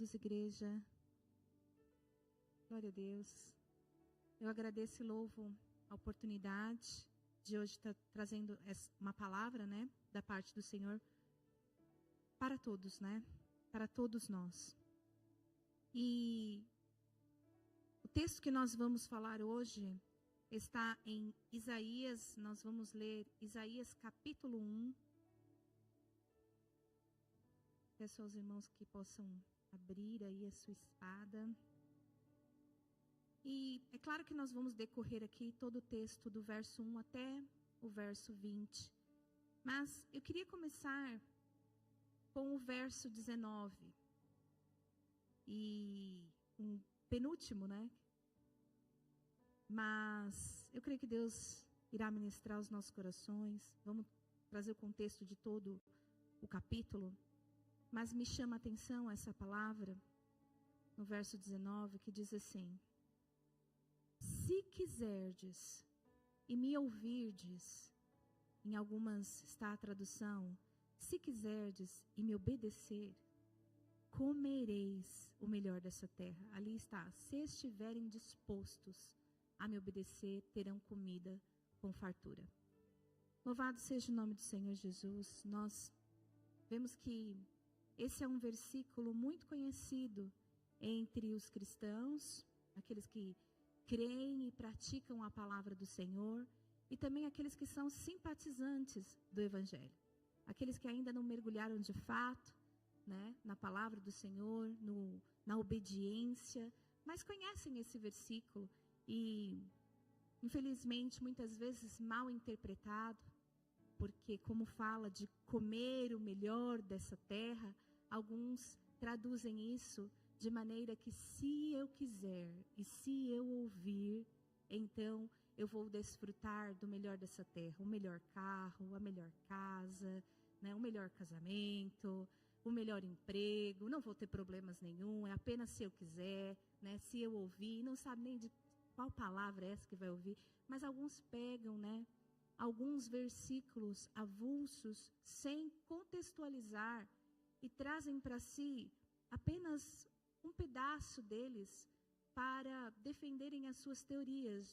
todos, igreja. Glória a Deus. Eu agradeço e louvo a oportunidade de hoje estar trazendo uma palavra, né, da parte do Senhor para todos, né, para todos nós. E o texto que nós vamos falar hoje está em Isaías. Nós vamos ler Isaías capítulo 1. Peço aos irmãos que possam abrir aí a sua espada. E é claro que nós vamos decorrer aqui todo o texto do verso 1 até o verso 20. Mas eu queria começar com o verso 19. E um penúltimo, né? Mas eu creio que Deus irá ministrar os nossos corações. Vamos trazer o contexto de todo o capítulo. Mas me chama a atenção essa palavra no verso 19, que diz assim: se quiserdes e me ouvirdes, em algumas está a tradução, se quiserdes e me obedecer, comereis o melhor dessa terra. Ali está, se estiverem dispostos a me obedecer, terão comida com fartura. Louvado seja o nome do Senhor Jesus. Nós vemos que esse é um versículo muito conhecido entre os cristãos, aqueles que creem e praticam a palavra do Senhor, e também aqueles que são simpatizantes do Evangelho. Aqueles que ainda não mergulharam de fato, né, na palavra do Senhor, na obediência, mas conhecem esse versículo e, infelizmente, muitas vezes mal interpretado, porque como fala de comer o melhor dessa terra, alguns traduzem isso de maneira que se eu quiser e se eu ouvir, então eu vou desfrutar do melhor dessa terra, o melhor carro, a melhor casa, né, o melhor casamento, o melhor emprego, não vou ter problemas nenhum, é apenas se eu quiser, né, se eu ouvir, não sabe nem de qual palavra é essa que vai ouvir, mas alguns pegam, né, alguns versículos avulsos sem contextualizar e trazem para si apenas um pedaço deles para defenderem as suas teorias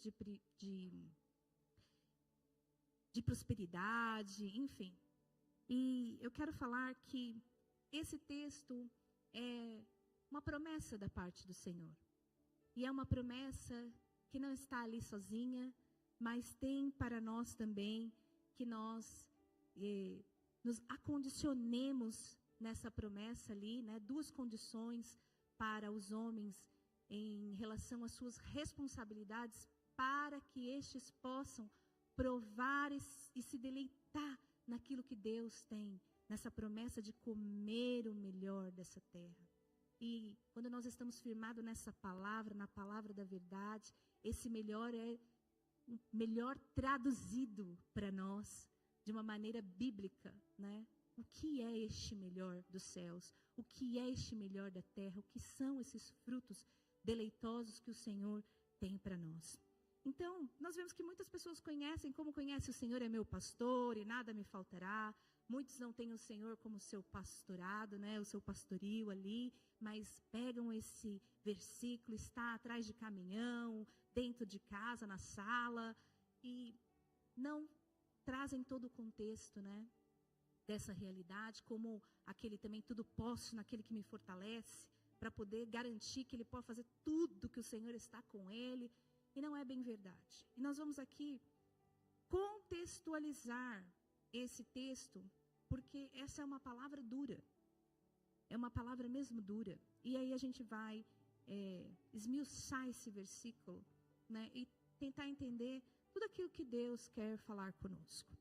de prosperidade, enfim. E eu quero falar que esse texto é uma promessa da parte do Senhor. E é uma promessa que não está ali sozinha, mas tem para nós também que nós nos acondicionemos nessa promessa ali, né? Duas condições para os homens em relação às suas responsabilidades, para que estes possam provar e se deleitar naquilo que Deus tem, nessa promessa de comer o melhor dessa terra. E quando nós estamos firmados nessa palavra, na palavra da verdade, esse melhor é o melhor traduzido para nós de uma maneira bíblica, né? O que é este melhor dos céus? O que é este melhor da terra? O que são esses frutos deleitosos que o Senhor tem para nós? Então, nós vemos que muitas pessoas conhecem, como conhece o Senhor é meu pastor e nada me faltará. Muitos não têm o Senhor como seu pastorado, né, o seu pastorio ali, mas pegam esse versículo, está atrás de caminhão, dentro de casa, na sala, e não trazem todo o contexto, né, dessa realidade, como aquele também tudo posso naquele que me fortalece, para poder garantir que ele pode fazer tudo que o Senhor está com ele. E não é bem verdade. E nós vamos aqui contextualizar esse texto, porque essa é uma palavra dura. É uma palavra mesmo dura. E aí a gente vai esmiuçar esse versículo, né, e tentar entender tudo aquilo que Deus quer falar conosco.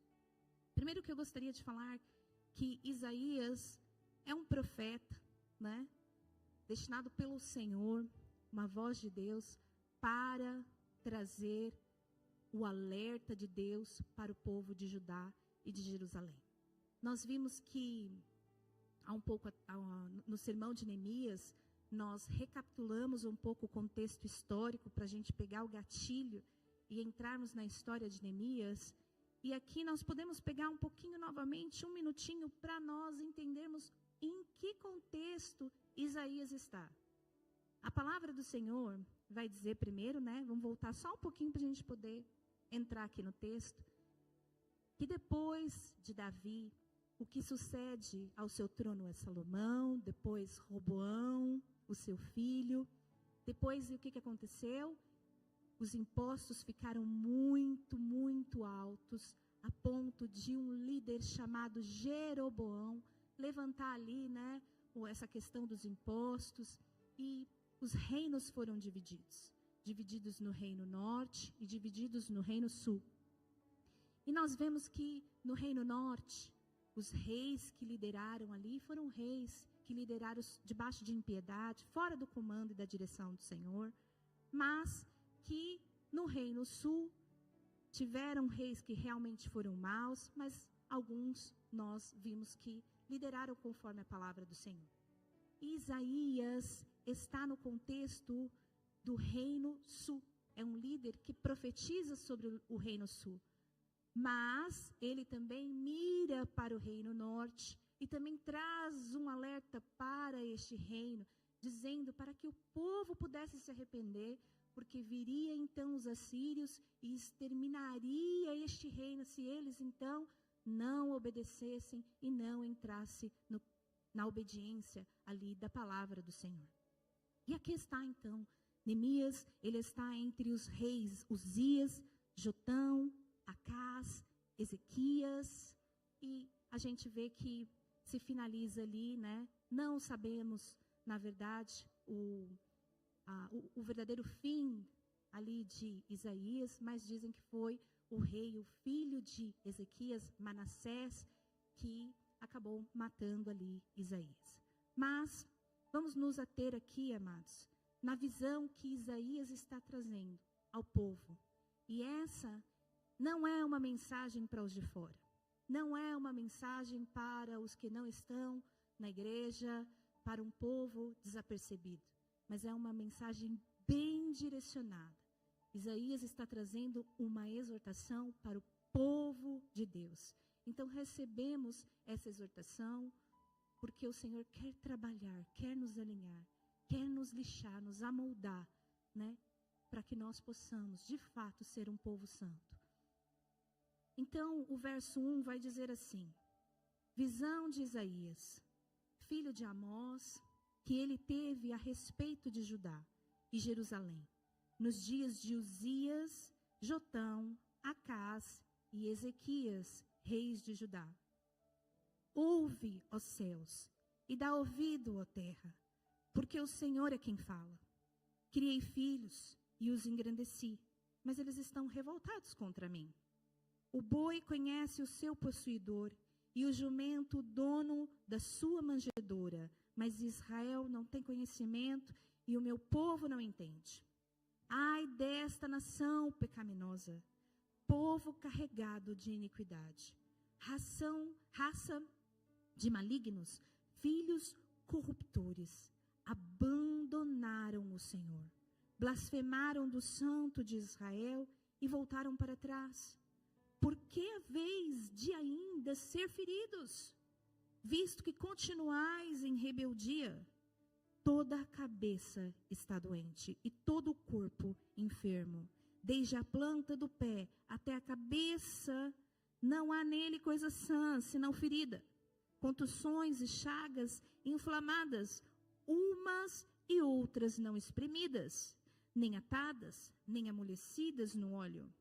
Primeiro que eu gostaria de falar que Isaías é um profeta, né, destinado pelo Senhor, uma voz de Deus, para trazer o alerta de Deus para o povo de Judá e de Jerusalém. Nós vimos que no sermão de Neemias, nós recapitulamos um pouco o contexto histórico para a gente pegar o gatilho e entrarmos na história de Neemias. E aqui nós podemos pegar um pouquinho novamente, um minutinho, para nós entendermos em que contexto Isaías está? A palavra do Senhor vai dizer primeiro, né? Vamos voltar só um pouquinho para a gente poder entrar aqui no texto. Que depois de Davi, o que sucede ao seu trono é Salomão, depois Roboão, o seu filho. Depois, o que aconteceu? Os impostos ficaram muito, muito altos, a ponto de um líder chamado Jeroboão levantar ali, né, essa questão dos impostos, e os reinos foram divididos no reino norte e divididos no reino sul. E nós vemos que no reino norte, os reis que lideraram ali foram reis que lideraram debaixo de impiedade, fora do comando e da direção do Senhor, mas que no reino sul tiveram reis que realmente foram maus, mas alguns nós vimos que lideraram conforme a palavra do Senhor. Isaías está no contexto do reino sul. É um líder que profetiza sobre o reino sul. Mas ele também mira para o reino norte e também traz um alerta para este reino, dizendo para que o povo pudesse se arrepender, porque viria então os assírios e exterminaria este reino se eles então não obedecessem e não entrassem na obediência ali da palavra do Senhor. E aqui está então, Neemias, ele está entre os reis Uzias, Jotão, Acás, Ezequias, e a gente vê que se finaliza ali, né? Não sabemos, na verdade, o verdadeiro fim ali de Isaías, mas dizem que foi o rei, o filho de Ezequias, Manassés, que acabou matando ali Isaías. Mas vamos nos ater aqui, amados, na visão que Isaías está trazendo ao povo. E essa não é uma mensagem para os de fora. Não é uma mensagem para os que não estão na igreja, para um povo desapercebido. Mas é uma mensagem bem direcionada. Isaías está trazendo uma exortação para o povo de Deus. Então recebemos essa exortação porque o Senhor quer trabalhar, quer nos alinhar, quer nos lixar, nos amoldar, né? Para que nós possamos, de fato, ser um povo santo. Então, o verso 1 vai dizer assim: visão de Isaías, filho de Amós, que ele teve a respeito de Judá e Jerusalém, nos dias de Uzias, Jotão, Acás e Ezequias, reis de Judá. Ouve, ó céus, e dá ouvido, ó terra, porque o Senhor é quem fala. Criei filhos e os engrandeci, mas eles estão revoltados contra mim. O boi conhece o seu possuidor, e o jumento o dono da sua manjedoura, mas Israel não tem conhecimento, e o meu povo não entende. Ai desta nação pecaminosa, povo carregado de iniquidade, raça de malignos, filhos corruptores, abandonaram o Senhor, blasfemaram do Santo de Israel e voltaram para trás. Por que a vez de ainda ser feridos, visto que continuais em rebeldia? Toda a cabeça está doente e todo o corpo enfermo, desde a planta do pé até a cabeça, não há nele coisa sã, senão ferida, contusões e chagas inflamadas, umas e outras não espremidas, nem atadas, nem amolecidas no óleo.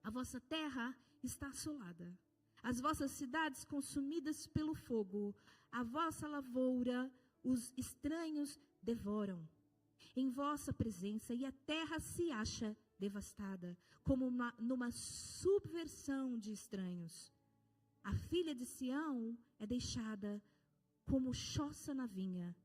A vossa terra está assolada, as vossas cidades consumidas pelo fogo, a vossa lavoura os estranhos devoram em vossa presença, e a terra se acha devastada, como numa subversão de estranhos. A filha de Sião é deixada como choça na vinha,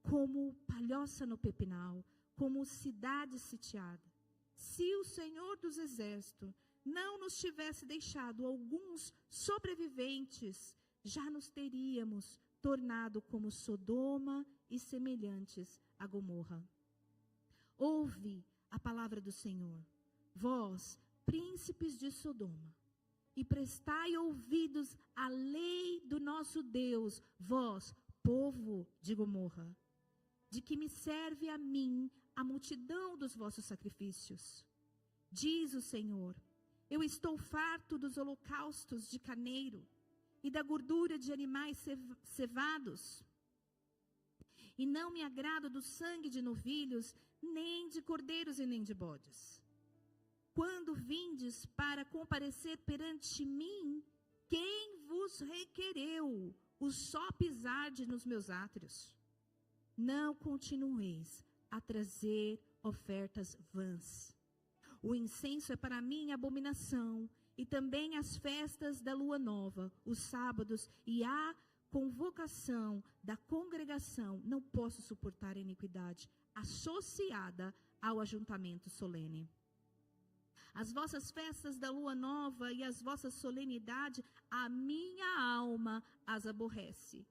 como palhoça no pepinal, como cidade sitiada. Se o Senhor dos Exércitos não nos tivesse deixado alguns sobreviventes, já nos teríamos tornado como Sodoma e semelhantes a Gomorra. Ouve a palavra do Senhor, vós, príncipes de Sodoma, e prestai ouvidos à lei do nosso Deus, vós, povo de Gomorra, de que me serve a mim a multidão dos vossos sacrifícios? Diz o Senhor: eu estou farto dos holocaustos de carneiro e da gordura de animais cevados, e não me agrado do sangue de novilhos, nem de cordeiros e nem de bodes. Quando vindes para comparecer perante mim, quem vos requereu o só pisar nos meus átrios? Não continueis a trazer ofertas vãs. O incenso é para mim abominação, e também as festas da lua nova, os sábados e a convocação da congregação. Não posso suportar a iniquidade associada ao ajuntamento solene. As vossas festas da lua nova e as vossas solenidades, a minha alma as aborrece.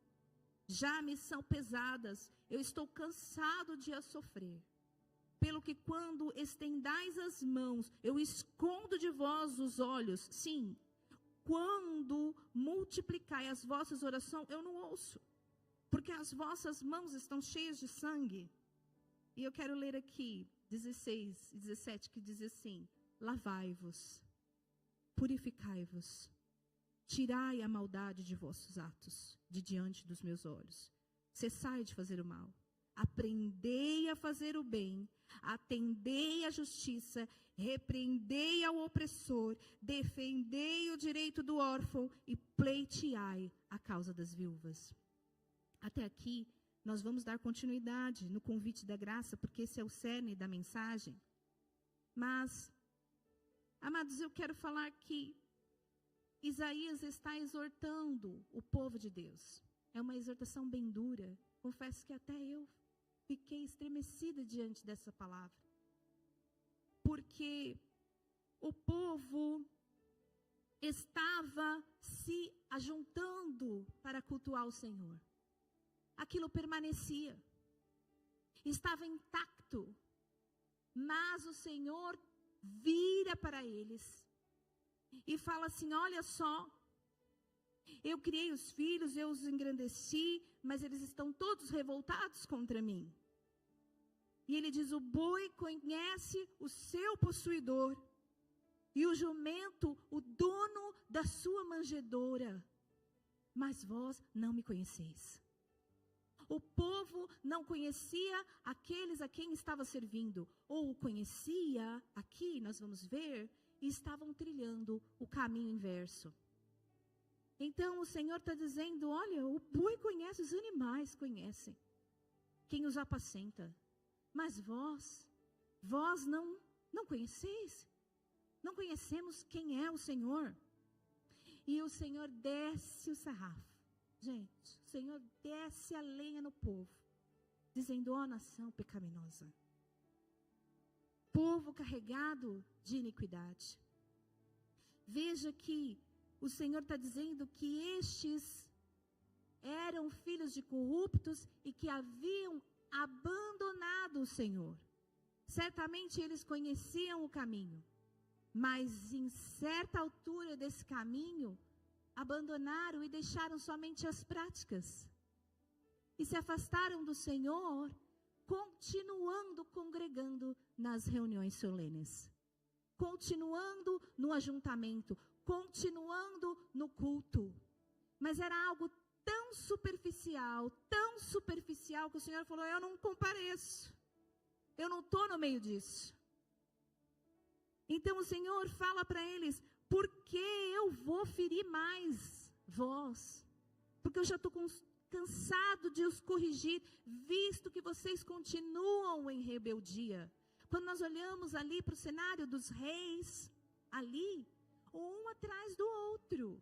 Já me são pesadas, eu estou cansado de as sofrer. Pelo que quando estendais as mãos, eu escondo de vós os olhos. Sim, quando multiplicai as vossas orações, eu não ouço. Porque as vossas mãos estão cheias de sangue. E eu quero ler aqui, 16 e 17, que diz assim: lavai-vos, purificai-vos, tirai a maldade de vossos atos de diante dos meus olhos. Cessai de fazer o mal. Aprendei a fazer o bem, atendei à justiça, repreendei ao opressor, defendei o direito do órfão e pleiteai a causa das viúvas. Até aqui, nós vamos dar continuidade no convite da graça, porque esse é o cerne da mensagem. Mas, amados, eu quero falar que Isaías está exortando o povo de Deus. É uma exortação bem dura. Confesso que até eu fiquei estremecida diante dessa palavra. Porque o povo estava se ajuntando para cultuar o Senhor. Aquilo permanecia. Estava intacto. Mas o Senhor vira para eles e fala assim: olha só, eu criei os filhos, eu os engrandeci, mas eles estão todos revoltados contra mim. E ele diz: o boi conhece o seu possuidor, e o jumento o dono da sua manjedoura, mas vós não me conheceis. O povo não conhecia aqueles a quem estava servindo, ou o conhecia, aqui nós vamos ver, e estavam trilhando o caminho inverso. Então o Senhor está dizendo: olha, o boi conhece, os animais conhecem quem os apacenta, mas vós não conheceis, não conhecemos quem é o Senhor. E o Senhor desce o sarrafo. Gente, o Senhor desce a lenha no povo, dizendo: ó nação pecaminosa, povo carregado de iniquidade. Veja que o Senhor está dizendo que estes eram filhos de corruptos e que haviam abandonado o Senhor. Certamente eles conheciam o caminho, mas em certa altura desse caminho, abandonaram e deixaram somente as práticas. E se afastaram do Senhor, continuando congregando nas reuniões solenes. Continuando no ajuntamento, continuando no culto. Mas era algo tão superficial, que o Senhor falou: eu não compareço. Eu não estou no meio disso. Então o Senhor fala para eles: por que eu vou ferir mais vós? Porque eu já estou cansado de os corrigir, visto que vocês continuam em rebeldia. Quando nós olhamos ali para o cenário dos reis, ali, um atrás do outro.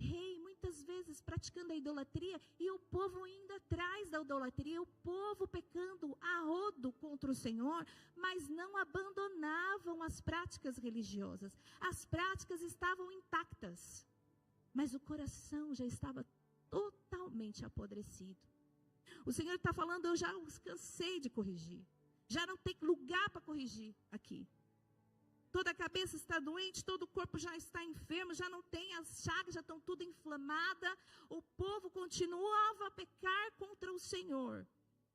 Rei, muitas vezes, praticando a idolatria, e o povo indo atrás da idolatria, o povo pecando a rodo contra o Senhor, mas não abandonavam as práticas religiosas. As práticas estavam intactas, mas o coração já estava totalmente apodrecido. O Senhor está falando: eu já os cansei de corrigir. Já não tem lugar para corrigir aqui. toda a cabeça está doente, todo o corpo já está enfermo, já não tem as chagas, já estão tudo inflamada. O povo continuava a pecar contra o Senhor,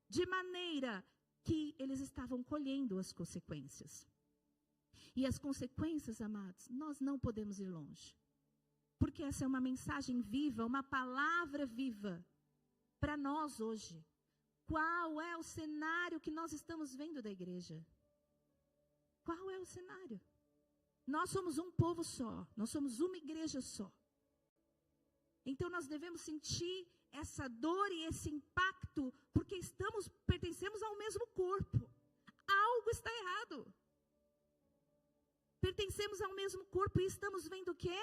de maneira que eles estavam colhendo as consequências. E as consequências, amados, nós não podemos ir longe. Porque essa é uma mensagem viva, uma palavra viva para nós hoje. Qual é o cenário que nós estamos vendo da igreja? Qual é o cenário? Nós somos um povo só, nós somos uma igreja só. Então nós devemos sentir essa dor e esse impacto, porque pertencemos ao mesmo corpo. Algo está errado. Pertencemos ao mesmo corpo e estamos vendo o quê?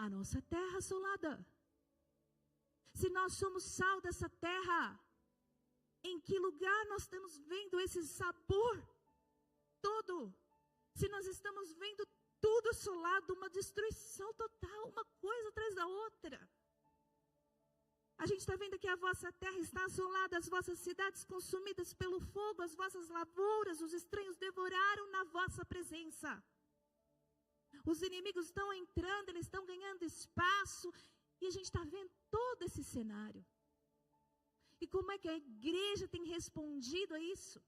A nossa terra assolada. Se nós somos sal dessa terra, em que lugar nós estamos vendo esse sabor todo? Se nós estamos vendo tudo assolado, uma destruição total, uma coisa atrás da outra. A gente está vendo que a vossa terra está assolada, as vossas cidades consumidas pelo fogo, as vossas lavouras, os estranhos devoraram na vossa presença. Os inimigos estão entrando, eles estão ganhando espaço, e a gente está vendo todo esse cenário. E como é que a igreja tem respondido a isso?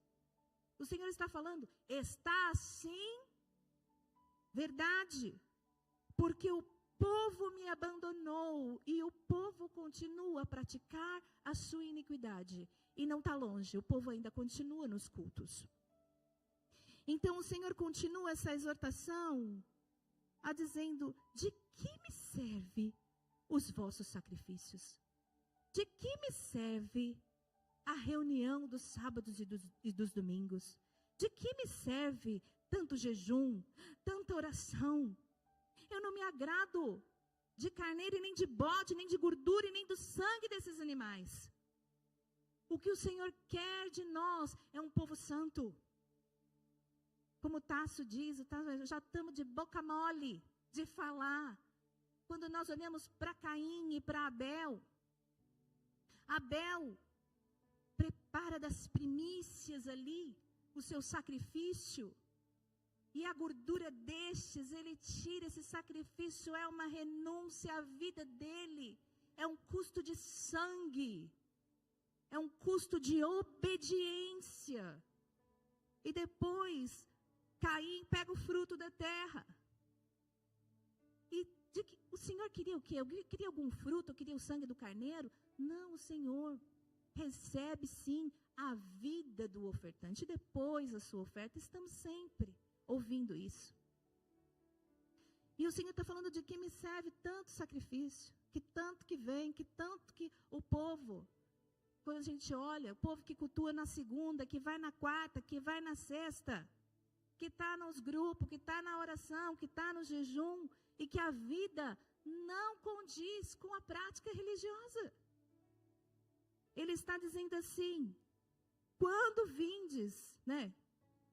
O Senhor está falando, está assim, verdade, porque o povo me abandonou e o povo continua a praticar a sua iniquidade. E não está longe, o povo ainda continua nos cultos. Então o Senhor continua essa exortação, dizendo, de que me serve os vossos sacrifícios? De que me serve a reunião dos sábados e dos domingos? De que me serve tanto jejum, tanta oração? Eu não me agrado de carneiro e nem de bode, nem de gordura e nem do sangue desses animais. O que o Senhor quer de nós é um povo santo. Como Tasso diz, já estamos de boca mole de falar. Quando nós olhamos para Caim e para Abel, Abel prepara das primícias ali o seu sacrifício. E a gordura destes, ele tira, esse sacrifício é uma renúncia à vida dele. É um custo de sangue. É um custo de obediência. E depois, Caim pega o fruto da terra. E o Senhor queria o quê? Eu queria algum fruto? Eu queria o sangue do carneiro? Não, o Senhor recebe sim a vida do ofertante. E depois a sua oferta, estamos sempre ouvindo isso. E o Senhor está falando, de que me serve tanto sacrifício, que tanto que vem, que tanto que o povo, quando a gente olha, o povo que cultua na segunda, que vai na quarta, que vai na sexta, que está nos grupos, que está na oração, que está no jejum, e que a vida não condiz com a prática religiosa. Ele está dizendo assim, quando vindes,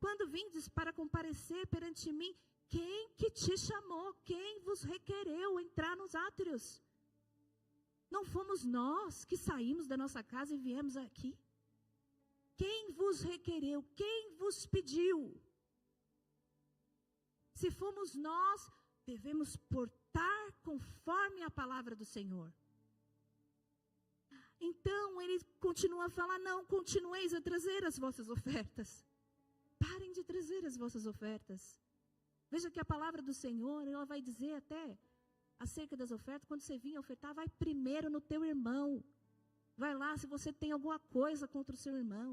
Quando vindes para comparecer perante mim, quem que te chamou? Quem vos requereu entrar nos átrios? Não fomos nós que saímos da nossa casa e viemos aqui? Quem vos requereu? Quem vos pediu? Se fomos nós, devemos portar conforme a palavra do Senhor. Então, ele continua a falar, não continueis a trazer as vossas ofertas. Parem de trazer as vossas ofertas. Veja que a palavra do Senhor, ela vai dizer até acerca das ofertas, quando você vir ofertar, vai primeiro no teu irmão. Vai lá se você tem alguma coisa contra o seu irmão.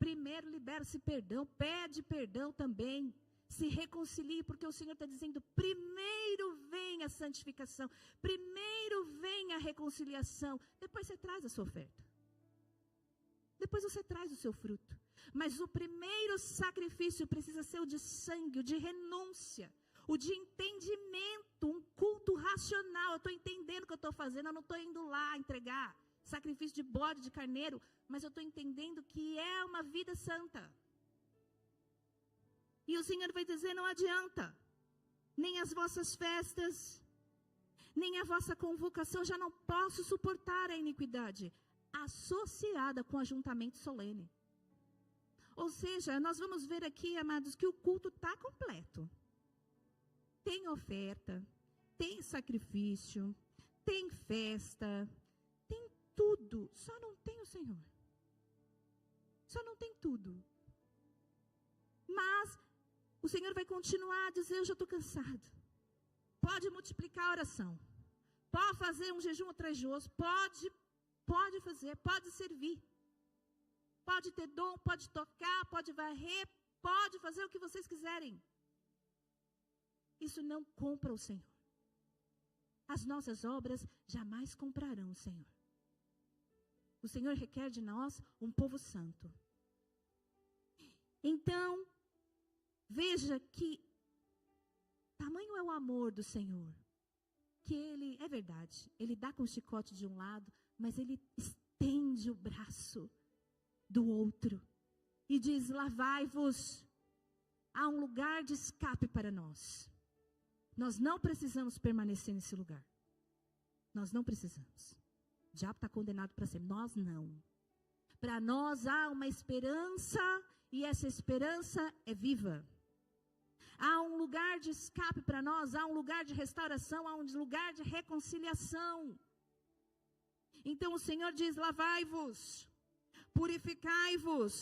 Primeiro libera-se perdão, pede perdão também. Se reconcilie, porque o Senhor está dizendo, primeiro vem a santificação, primeiro vem a reconciliação, depois você traz a sua oferta. Depois você traz o seu fruto. Mas o primeiro sacrifício precisa ser o de sangue, o de renúncia, o de entendimento, um culto racional. Eu estou entendendo o que eu estou fazendo, eu não estou indo lá entregar sacrifício de bode, de carneiro, mas eu estou entendendo que é uma vida santa. E o Senhor vai dizer, não adianta, nem as vossas festas, nem a vossa convocação, já não posso suportar a iniquidade associada com ajuntamento solene. Ou seja, nós vamos ver aqui, amados, que o culto está completo. tem oferta, tem sacrifício, tem festa, tem tudo, só não tem o Senhor. Só não tem tudo. Mas o Senhor vai continuar a dizer: eu já estou cansado. Pode multiplicar a oração. Pode fazer um jejum outrajoso. Pode fazer, pode servir. Pode ter dom, pode tocar, pode varrer, pode fazer o que vocês quiserem. Isso não compra o Senhor. As nossas obras jamais comprarão o Senhor. O Senhor requer de nós um povo santo. Então, veja que tamanho é o amor do Senhor, que Ele, é verdade, Ele dá com o chicote de um lado, mas Ele estende o braço do outro e diz: lavai-vos. Há um lugar de escape para nós. Nós não precisamos permanecer nesse lugar. Nós não precisamos. O diabo está condenado para sempre. Nós não. Para nós há uma esperança, e essa esperança é viva. Há um lugar de escape para nós, há um lugar de restauração, há um lugar de reconciliação. Então o Senhor diz: lavai-vos, purificai-vos,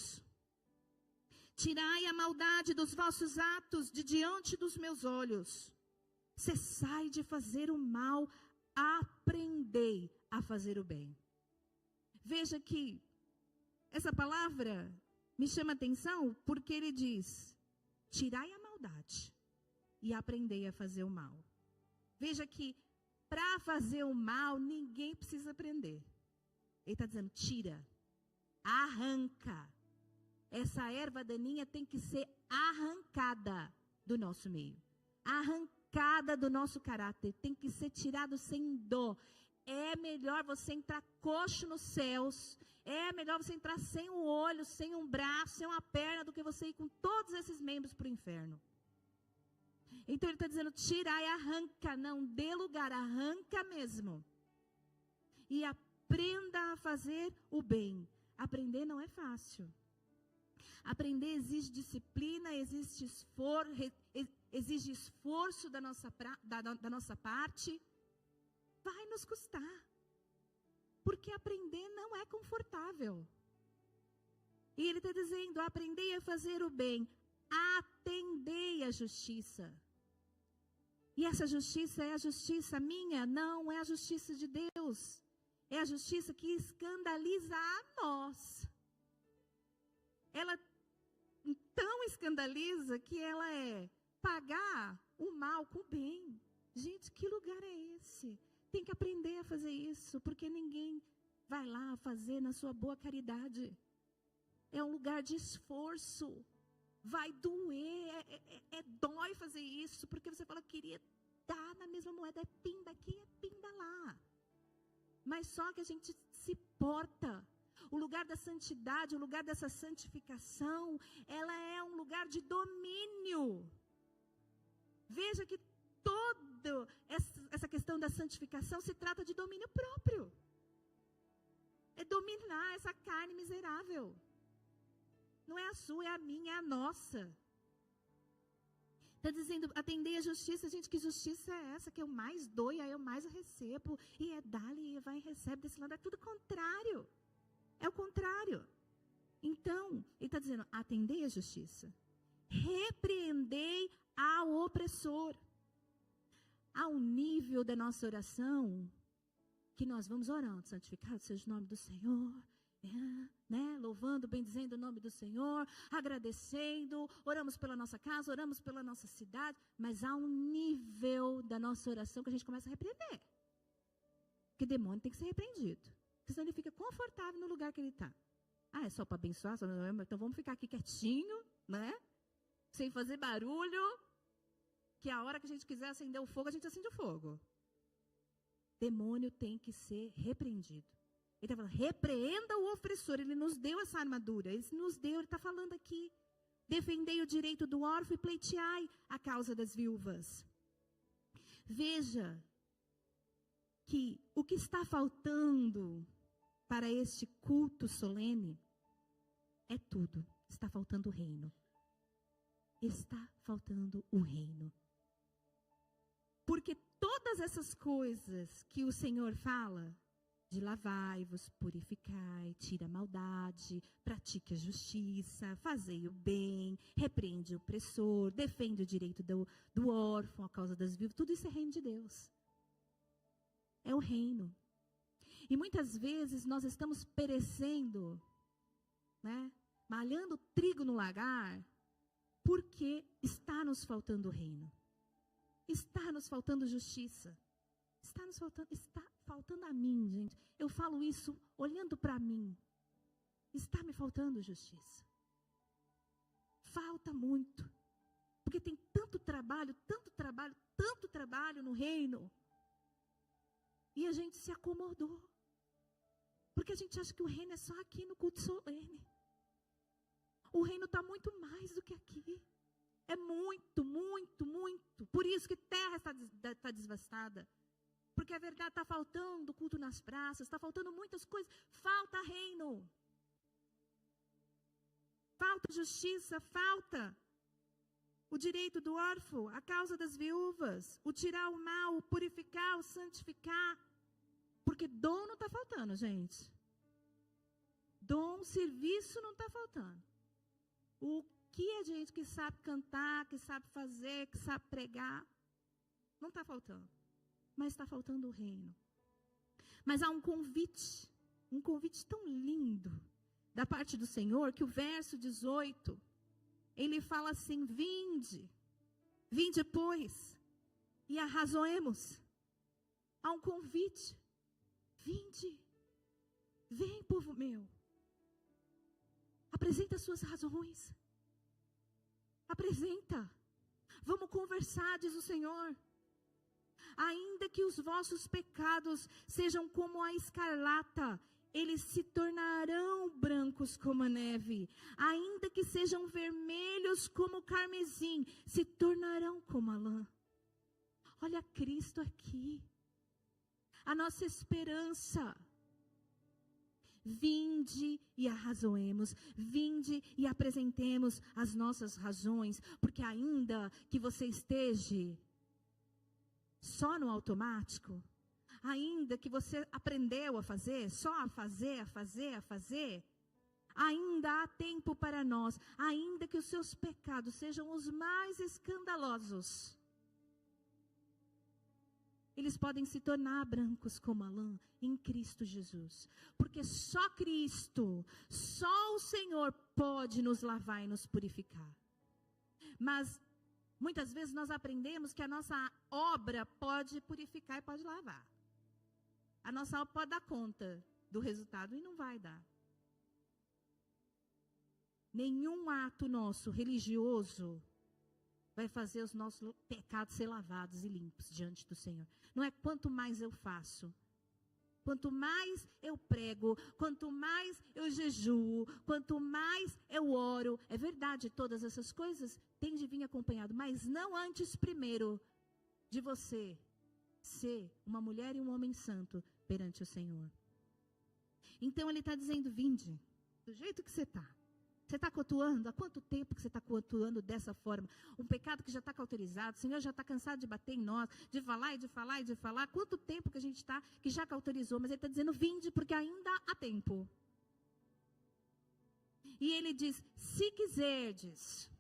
tirai a maldade dos vossos atos de diante dos meus olhos. Cessai de fazer o mal, aprendei a fazer o bem. Veja que essa palavra me chama a atenção, porque ele diz: tirai a maldade e aprendei a fazer o mal. Veja que para fazer o mal, ninguém precisa aprender. Ele está dizendo: tira, arranca. Essa erva daninha tem que ser arrancada do nosso meio. Arrancada do nosso caráter. Tem que ser tirado sem dó. É melhor você entrar coxo nos céus. É melhor você entrar sem um olho, sem um braço, sem uma perna, do que você ir com todos esses membros para o inferno. Então ele está dizendo: tira e arranca. Não dê lugar, arranca mesmo. E aprenda a fazer o bem. Aprender não é fácil. Aprender exige disciplina, exige esforço da nossa parte. Vai nos custar. Porque aprender não é confortável. E ele está dizendo: aprendei a fazer o bem, atendei a justiça. E essa justiça é a justiça minha? Não, é a justiça de Deus. É a justiça que escandaliza a nós. Ela tão escandaliza que ela é pagar o mal com o bem. Gente, que lugar é esse? Tem que aprender a fazer isso, porque ninguém vai lá fazer na sua boa caridade. É um lugar de esforço. Vai doer, dói fazer isso, porque você fala: queria dar na mesma moeda, é pimba aqui, é pimba lá. Mas só que a gente se porta. O lugar da santidade, o lugar dessa santificação, ela é um lugar de domínio. Veja que toda essa questão da santificação se trata de domínio próprio. É dominar essa carne miserável. Não é a sua, é a minha, é a nossa. Está dizendo: atender a justiça. Gente, que justiça é essa? Que eu mais dou e aí eu mais recebo. E é dá-lhe e vai e recebe desse lado. É tudo contrário. É o contrário. Então, ele está dizendo: atendei a justiça. Repreendei ao opressor. Há um nível da nossa oração que nós vamos orando: santificado seja o nome do Senhor, louvando, bendizendo o nome do Senhor, agradecendo, oramos pela nossa casa, oramos pela nossa cidade, mas há um nível da nossa oração que a gente começa a repreender. Porque demônio tem que ser repreendido, porque senão ele fica confortável no lugar que ele está. É só para abençoar? Então vamos ficar aqui quietinho, né? Sem fazer barulho, que a hora que a gente quiser acender o fogo, a gente acende o fogo. Demônio tem que ser repreendido. Ele está falando: repreenda o opressor. Ele nos deu essa armadura. Ele nos deu, ele está falando aqui: defendei o direito do órfão e pleiteai a causa das viúvas. Veja que o que está faltando para este culto solene é tudo. Está faltando o reino. Está faltando o reino. Porque todas essas coisas que o Senhor fala, de lavai-vos, purificai, tira a maldade, pratique a justiça, fazei o bem, repreende o opressor, defende o direito do órfão, a causa das viúvas, tudo isso é reino de Deus. É o reino. E muitas vezes nós estamos perecendo, né, malhando trigo no lagar, porque está nos faltando o reino. Está nos faltando justiça. Está faltando a mim, gente. Eu falo isso olhando para mim. Está me faltando justiça. Falta muito. Porque tem tanto trabalho no reino. E a gente se acomodou. Porque a gente acha que o reino é só aqui no culto solene. O reino está muito mais do que aqui. É muito, muito, muito. Por isso que terra está devastada. Porque a verdade está faltando culto nas praças, está faltando muitas coisas. Falta reino. Falta justiça, falta o direito do órfão, a causa das viúvas, o tirar o mal, o purificar, o santificar. Porque dom não está faltando, gente. Dom, serviço não está faltando. O que a gente que sabe cantar, que sabe fazer, que sabe pregar, não está faltando. Mas está faltando o reino. Mas há um convite tão lindo da parte do Senhor, que o verso 18, ele fala assim: vinde, pois, e arrazoemos. Há um convite, vinde, vem, povo meu, apresenta as suas razões, apresenta, vamos conversar, diz o Senhor. Ainda que os vossos pecados sejam como a escarlata, eles se tornarão brancos como a neve. Ainda que sejam vermelhos como o carmesim, se tornarão como a lã. Olha Cristo aqui, a nossa esperança. Vinde e arrazoemos, vinde e apresentemos as nossas razões, porque ainda que você esteja só no automático, ainda que você aprendeu a fazer, só a fazer, ainda há tempo para nós, ainda que os seus pecados sejam os mais escandalosos, eles podem se tornar brancos como a lã em Cristo Jesus, porque só Cristo, só o Senhor pode nos lavar e nos purificar. Mas muitas vezes nós aprendemos que a nossa obra pode purificar e pode lavar. A nossa obra pode dar conta do resultado e não vai dar. Nenhum ato nosso religioso vai fazer os nossos pecados ser lavados e limpos diante do Senhor. Não é quanto mais eu faço, quanto mais eu prego, quanto mais eu jejuo, quanto mais eu oro. É verdade, todas essas coisas têm de vir acompanhado, mas não antes primeiro de você ser uma mulher e um homem santo perante o Senhor. Então ele está dizendo: vinde, do jeito que você está. Você está cultuando? Há quanto tempo que você está cultuando dessa forma? Um pecado que já está cauterizado, o Senhor já está cansado de bater em nós, de falar e de falar e de falar. Quanto tempo que a gente está, que já cauterizou, mas ele está dizendo: vinde, porque ainda há tempo. E ele diz: se quiserdes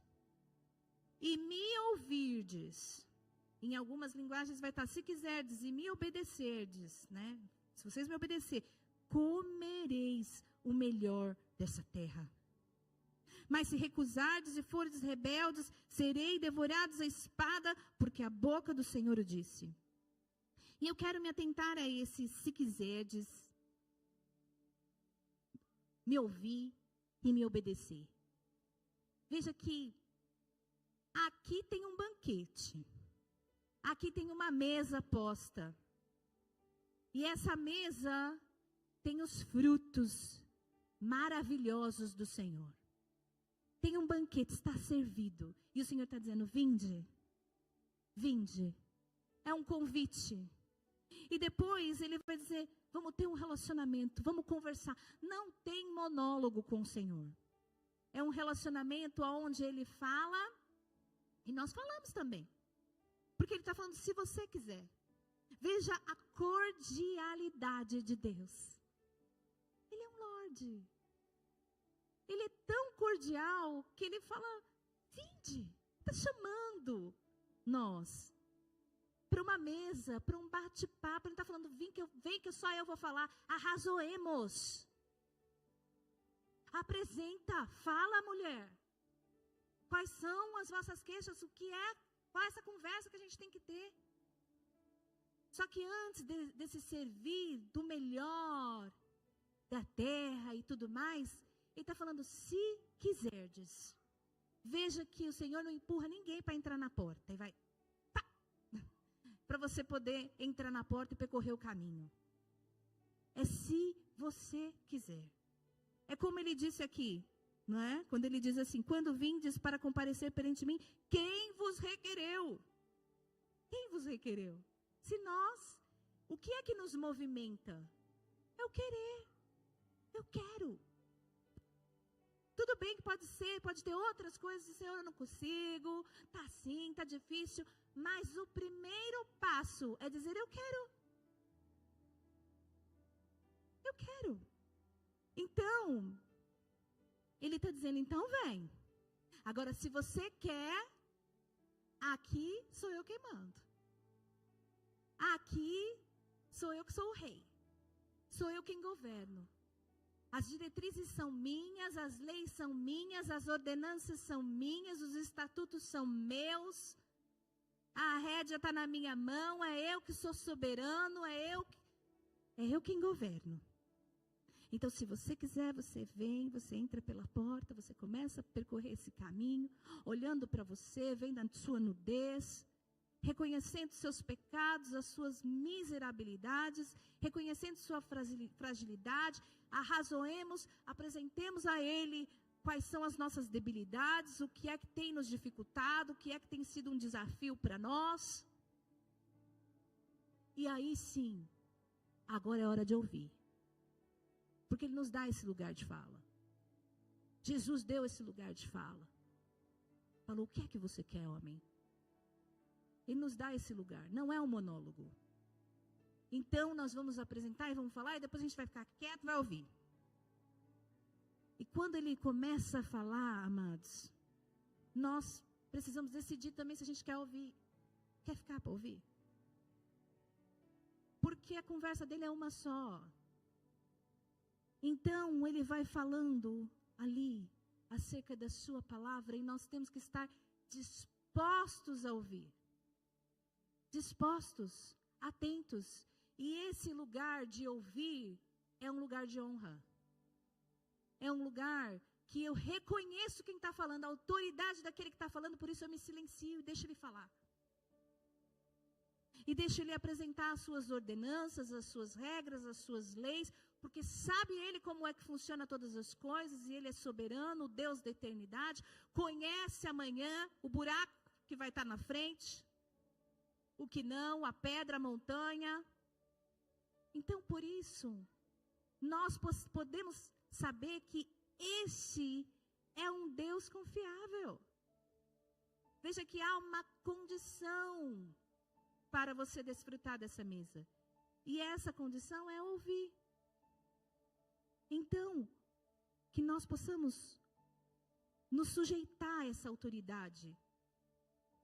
e me ouvirdes. Em algumas linguagens vai estar: se quiserdes e me obedecerdes, né? Se vocês me obedecerem, comereis o melhor dessa terra. Mas se recusardes e fordes rebeldes, serei devorados à espada, porque a boca do Senhor o disse. E eu quero me atentar a esse: se quiserdes me ouvir e me obedecer. Veja que aqui tem um banquete. Aqui tem uma mesa posta. E essa mesa tem os frutos maravilhosos do Senhor. Tem um banquete, está servido. E o Senhor está dizendo: vinde, vinde. É um convite. E depois ele vai dizer: vamos ter um relacionamento, vamos conversar. Não tem monólogo com o Senhor. É um relacionamento onde ele fala e nós falamos também. Porque ele está falando, se você quiser. Veja a cordialidade de Deus. Ele é um Lorde. Ele é tão cordial que ele fala, vinde, está chamando nós para uma mesa, para um bate-papo. Ele está falando, vem que só eu vou falar. Arrazoemos. Apresenta, fala, mulher. Quais são as vossas queixas? O que é? Qual é essa conversa que a gente tem que ter? Só que antes desse servir do melhor da terra e tudo mais, ele está falando, se quiserdes. Veja que o Senhor não empurra ninguém para entrar na porta. E vai, para você poder entrar na porta e percorrer o caminho. É se você quiser. É como ele disse aqui, não é? Quando ele diz assim, quando vindes para comparecer perante mim, quem vos requereu? Quem vos requereu? Se nós, o que é que nos movimenta? É o querer. Eu quero. Tudo bem que pode ter outras coisas, Senhor, eu não consigo, tá assim, tá difícil, mas o primeiro passo é dizer, eu quero. Eu quero. Então, ele está dizendo, então vem. Agora, se você quer, aqui sou eu quem mando. Aqui sou eu que sou o rei. Sou eu quem governo. As diretrizes são minhas, as leis são minhas, as ordenanças são minhas, os estatutos são meus. A rédea está na minha mão, é eu que sou soberano, é eu quem governo. Então, se você quiser, você vem, você entra pela porta, você começa a percorrer esse caminho, olhando para você, vendo a sua nudez, reconhecendo seus pecados, as suas miserabilidades, reconhecendo sua fragilidade, arrazoemos, apresentemos a Ele quais são as nossas debilidades, o que é que tem nos dificultado, o que é que tem sido um desafio para nós. E aí sim, agora é hora de ouvir. Porque Ele nos dá esse lugar de fala. Jesus deu esse lugar de fala. Falou, o que é que você quer, homem? Ele nos dá esse lugar, não é um monólogo. Então, nós vamos apresentar e vamos falar, e depois a gente vai ficar quieto e vai ouvir. E quando ele começa a falar, amados, nós precisamos decidir também se a gente quer ouvir. Quer ficar para ouvir? Porque a conversa dele é uma só. Então, ele vai falando ali acerca da sua palavra e nós temos que estar dispostos a ouvir. Dispostos, atentos. E esse lugar de ouvir é um lugar de honra. É um lugar que eu reconheço quem está falando, a autoridade daquele que está falando, por isso eu me silencio e deixo ele falar. E deixo ele apresentar as suas ordenanças, as suas regras, as suas leis, porque sabe ele como é que funciona todas as coisas, e ele é soberano, o Deus da eternidade, conhece amanhã o buraco que vai estar na frente, o que não, a pedra, a montanha. Então, por isso, nós podemos saber que esse é um Deus confiável. Veja que há uma condição para você desfrutar dessa mesa. E essa condição é ouvir. Então, que nós possamos nos sujeitar a essa autoridade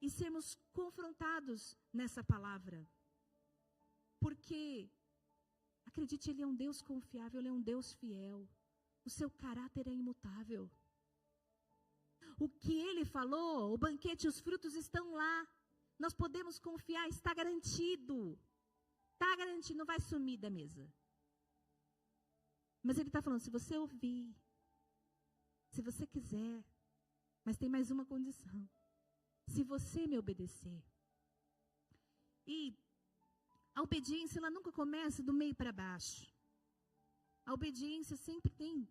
e sermos confrontados nessa palavra. Porque, acredite, Ele é um Deus confiável, Ele é um Deus fiel. O seu caráter é imutável. O que Ele falou, o banquete e os frutos estão lá. Nós podemos confiar, está garantido. Está garantido, não vai sumir da mesa. Mas Ele está falando, se você ouvir, se você quiser, mas tem mais uma condição. Se você me obedecer. E a obediência, ela nunca começa do meio para baixo. A obediência sempre tem.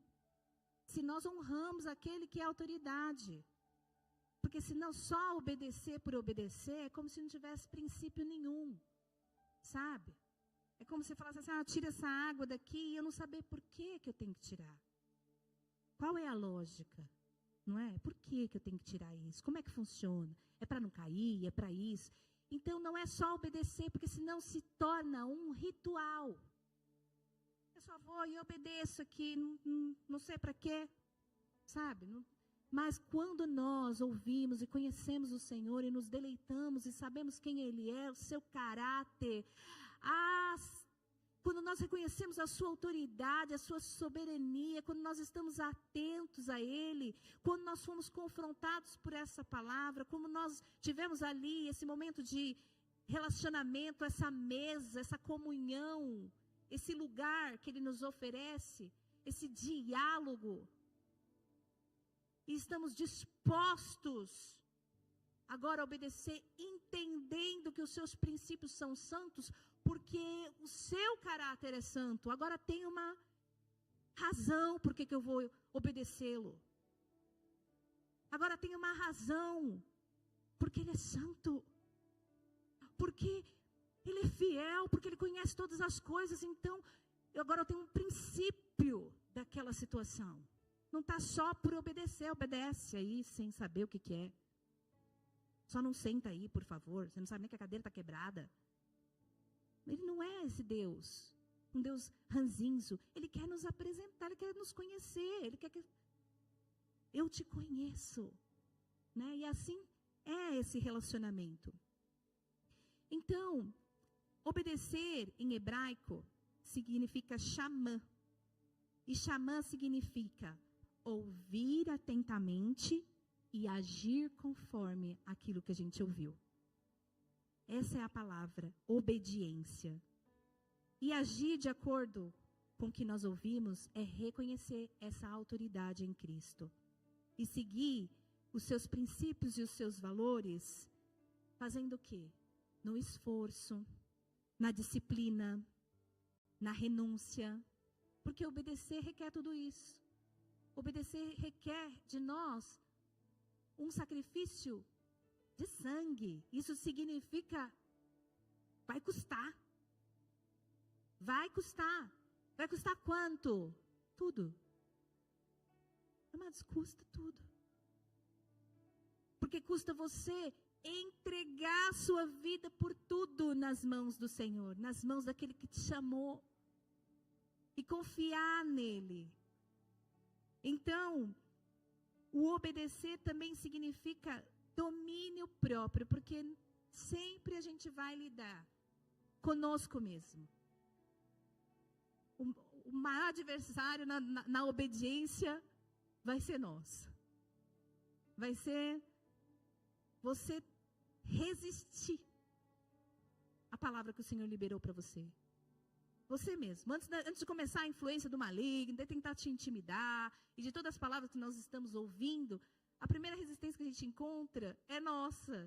Se nós honramos aquele que é autoridade. Porque senão só obedecer por obedecer é como se não tivesse princípio nenhum. Sabe? É como se falasse assim, tira essa água daqui e eu não saber por que eu tenho que tirar. Qual é a lógica? Não é? Por que eu tenho que tirar isso? Como é que funciona? É para não cair? É para isso? Então não é só obedecer, porque senão se torna um ritual. Eu só vou e obedeço aqui, não sei para quê, sabe? Mas quando nós ouvimos e conhecemos o Senhor e nos deleitamos e sabemos quem Ele é, o seu caráter, quando nós reconhecemos a sua autoridade, a sua soberania, quando nós estamos atentos a Ele, quando nós fomos confrontados por essa palavra, como nós tivemos ali esse momento de relacionamento, essa mesa, essa comunhão, esse lugar que Ele nos oferece, esse diálogo, e estamos dispostos agora a obedecer, entendendo que os seus princípios são santos, porque o seu caráter é santo. Agora tem uma razão por que eu vou obedecê-lo. Agora tem uma razão, porque Ele é santo. Porque Ele é fiel, porque Ele conhece todas as coisas. Então, agora eu tenho um princípio daquela situação. Não está só por obedecer, obedece aí sem saber o que é. Só não senta aí, por favor. Você não sabe nem que a cadeira está quebrada. Ele não é esse Deus, um Deus ranzinzo. Ele quer nos apresentar, Ele quer nos conhecer. Ele quer que eu te conheço. Né? E assim é esse relacionamento. Então, obedecer em hebraico significa xamã. E xamã significa ouvir atentamente e agir conforme aquilo que a gente ouviu. Essa é a palavra, obediência. E agir de acordo com o que nós ouvimos é reconhecer essa autoridade em Cristo. E seguir os seus princípios e os seus valores, fazendo o quê? No esforço, na disciplina, na renúncia. Porque obedecer requer tudo isso. Obedecer requer de nós um sacrifício de sangue. Isso significa, vai custar. Vai custar. Vai custar quanto? Tudo. Amados, custa tudo. Porque custa você entregar a sua vida por tudo nas mãos do Senhor, nas mãos daquele que te chamou. E confiar nele. Então, o obedecer também significa domínio próprio, porque sempre a gente vai lidar conosco mesmo. O maior adversário na obediência vai ser nós. Vai ser você resistir à palavra que o Senhor liberou para você. Você mesmo, antes de começar a influência do maligno, de tentar te intimidar, e de todas as palavras que nós estamos ouvindo, a primeira resistência que a gente encontra é nossa.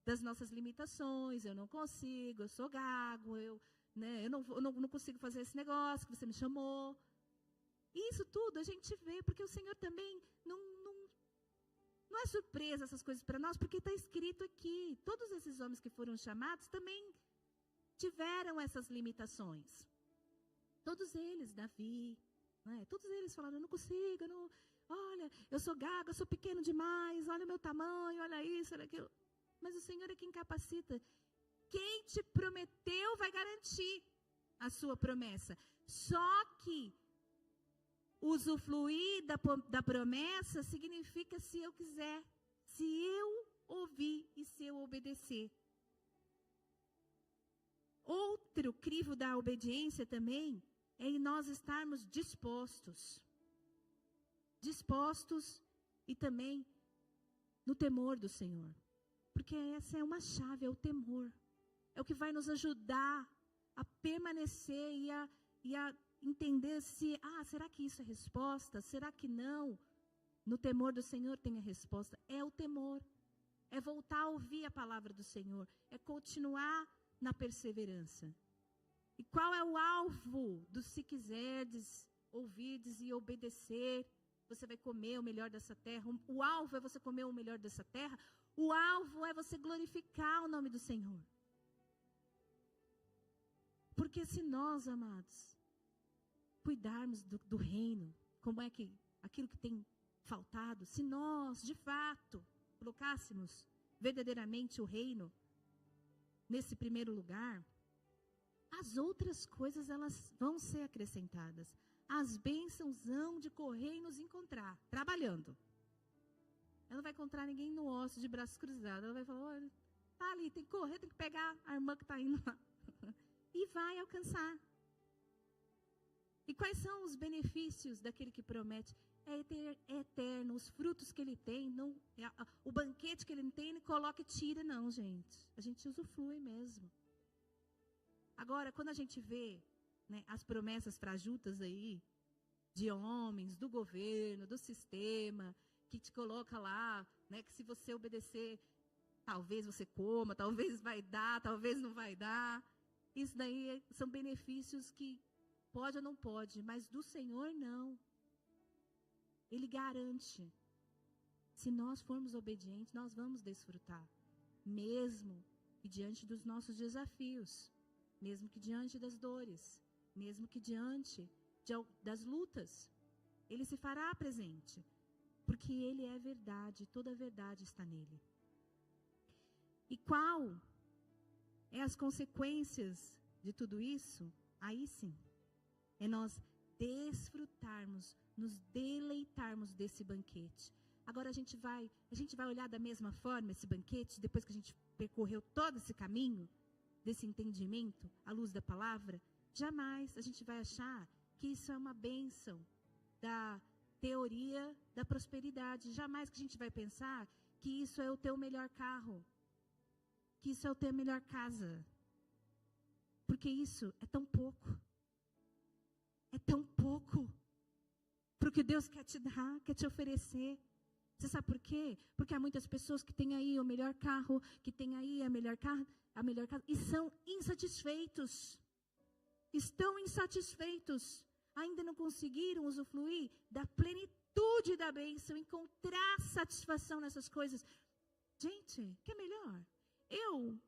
Das nossas limitações, eu não consigo, eu sou gago, eu não consigo fazer esse negócio que você me chamou. E isso tudo a gente vê, porque o Senhor também não é surpresa essas coisas para nós, porque está escrito aqui, todos esses homens que foram chamados também tiveram essas limitações. Todos eles, Davi, né? Todos eles falaram, eu não consigo, olha, eu sou gago, eu sou pequeno demais, olha o meu tamanho, olha isso, olha aquilo. Mas o Senhor é quem capacita. Quem te prometeu vai garantir a sua promessa. Só que usufruir da promessa significa se eu quiser, se eu ouvir e se eu obedecer. Outro crivo da obediência também é em nós estarmos dispostos. Dispostos e também no temor do Senhor. Porque essa é uma chave, é o temor. É o que vai nos ajudar a permanecer e a entender se, será que isso é resposta? Será que não? No temor do Senhor tem a resposta. É o temor. É voltar a ouvir a palavra do Senhor. É continuar na perseverança. E qual é o alvo do se quiserdes, ouvirdes e obedecer? Você vai comer o melhor dessa terra. O alvo é você comer o melhor dessa terra. O alvo é você glorificar o nome do Senhor. Porque se nós, amados, cuidarmos do reino, como é que aquilo que tem faltado, se nós, de fato, colocássemos verdadeiramente o reino nesse primeiro lugar, as outras coisas elas vão ser acrescentadas. As bênçãos hão de correr e nos encontrar, trabalhando. Ela não vai encontrar ninguém no osso de braços cruzados. Ela vai falar, olha, tá ali, tem que correr, tem que pegar a irmã que está indo lá. E vai alcançar. E quais são os benefícios daquele que promete? É eterno, os frutos que ele tem, não, o banquete que ele tem, ele coloca e tira, não, gente. A gente usufrui mesmo. Agora, quando a gente vê, né, as promessas frajutas aí, de homens, do governo, do sistema, que te coloca lá, né, que se você obedecer, talvez você coma, talvez vai dar, talvez não vai dar. Isso daí são benefícios que pode ou não pode, mas do Senhor não. Ele garante. Se nós formos obedientes, nós vamos desfrutar. Mesmo que diante dos nossos desafios, mesmo que diante das dores, mesmo que diante das lutas, Ele se fará presente. Porque Ele é verdade, toda a verdade está nele. E qual é as consequências de tudo isso? Aí sim, é nós desfrutarmos, nos deleitarmos desse banquete. Agora a gente vai olhar da mesma forma esse banquete, depois que a gente percorreu todo esse caminho, desse entendimento, à luz da palavra? Jamais a gente vai achar que isso é uma bênção da teoria da prosperidade. Jamais que a gente vai pensar que isso é o teu melhor carro, que isso é o teu melhor casa. Porque isso é tão pouco. É tão pouco para o que Deus quer te dar, quer te oferecer. Você sabe por quê? Porque há muitas pessoas que têm aí o melhor carro, que têm aí a melhor casa, e são insatisfeitos. Estão insatisfeitos. Ainda não conseguiram usufruir da plenitude da bênção, encontrar satisfação nessas coisas. Gente, que é melhor? Eu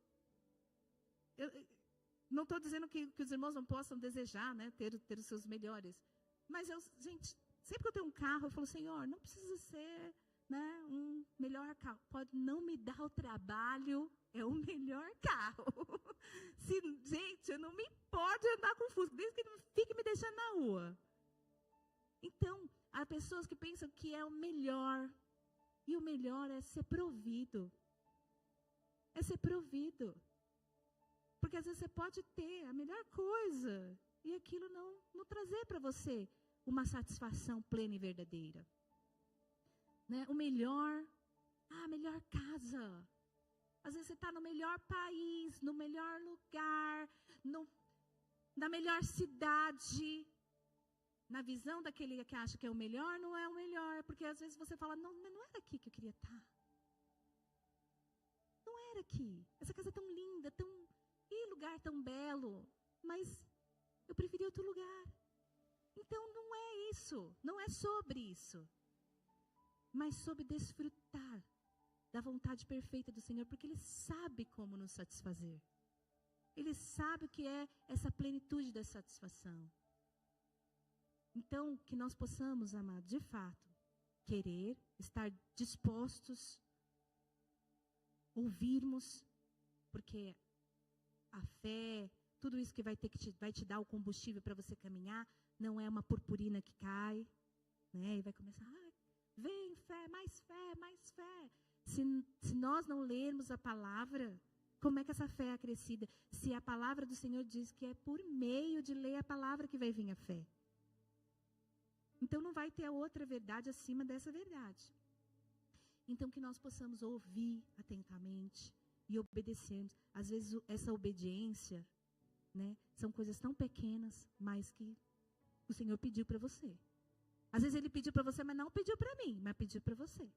não estou dizendo que os irmãos não possam desejar, né, ter os seus melhores. Mas, gente, sempre que eu tenho um carro, eu falo, Senhor, não precisa ser, né, um melhor carro. Pode não me dar o trabalho, é o melhor carro. Gente, eu não me importo de andar com Fusca, desde que não fique me deixando na rua. Então, há pessoas que pensam que é o melhor. E o melhor é ser provido. É ser provido. Porque às vezes você pode ter a melhor coisa e aquilo não trazer para você uma satisfação plena e verdadeira. Né? O melhor, a melhor casa. Às vezes você está no melhor país, no melhor lugar, na melhor cidade. Na visão daquele que acha que é o melhor, não é o melhor. Porque às vezes você fala, não era aqui que eu queria estar. Não era aqui. Essa casa é tão linda, que lugar tão belo. Mas eu preferi outro lugar. Então não é isso. Não é sobre isso. Mas sobre desfrutar da vontade perfeita do Senhor. Porque Ele sabe como nos satisfazer. Ele sabe o que é essa plenitude da satisfação. Então, que nós possamos, amados, de fato, querer, estar dispostos, ouvirmos, porque a fé, tudo isso que vai te dar o combustível para você caminhar, não é uma purpurina que cai, né? E vai começar, vem fé, mais fé, mais fé. Se nós não lermos a palavra, como é que essa fé é acrescida? Se a palavra do Senhor diz que é por meio de ler a palavra que vai vir a fé. Então não vai ter a outra verdade acima dessa verdade. Então que nós possamos ouvir atentamente e obedecermos. Às vezes essa obediência, né, são coisas tão pequenas, mas que o Senhor pediu para você. Às vezes Ele pediu para você, mas não pediu para mim, mas pediu para você.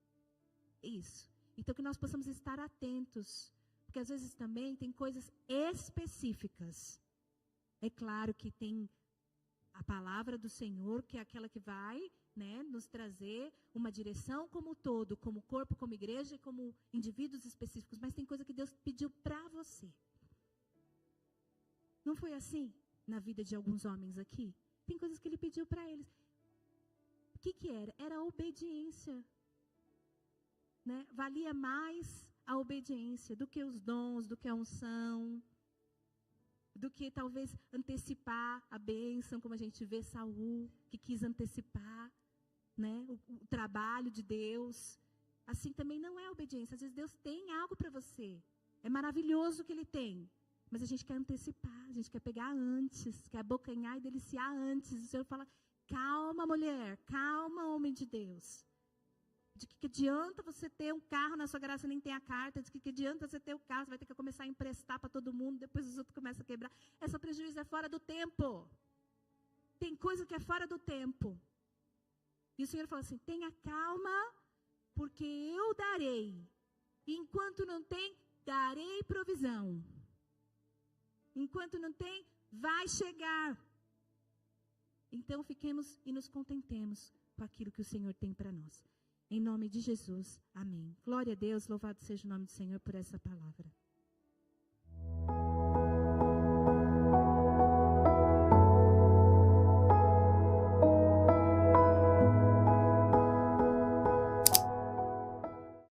Isso. Então que nós possamos estar atentos. Porque às vezes também tem coisas específicas. É claro que tem a palavra do Senhor, que é aquela que vai, né, nos trazer uma direção como todo, como corpo, como igreja e como indivíduos específicos. Mas tem coisa que Deus pediu para você. Não foi assim na vida de alguns homens aqui? Tem coisas que Ele pediu para eles. O que era? Era a obediência. Né? Valia mais a a obediência do que os dons, do que a unção, do que talvez antecipar a bênção, como a gente vê Saul, que quis antecipar, né, o trabalho de Deus. Assim também não é obediência. Às vezes Deus tem algo para você. É maravilhoso o que Ele tem. Mas a gente quer antecipar, a gente quer pegar antes, quer abocanhar e deliciar antes. O Senhor fala, calma mulher, calma homem de Deus. De que adianta você ter um carro na sua graça e nem tem a carta? De que adianta você ter o carro, você vai ter que começar a emprestar para todo mundo, depois os outros começam a quebrar. Essa prejuízo é fora do tempo. Tem coisa que é fora do tempo. E o Senhor fala assim, tenha calma, porque eu darei. E enquanto não tem, darei provisão. Enquanto não tem, vai chegar. Então fiquemos e nos contentemos com aquilo que o Senhor tem para nós. Em nome de Jesus, amém. Glória a Deus, louvado seja o nome do Senhor por essa palavra.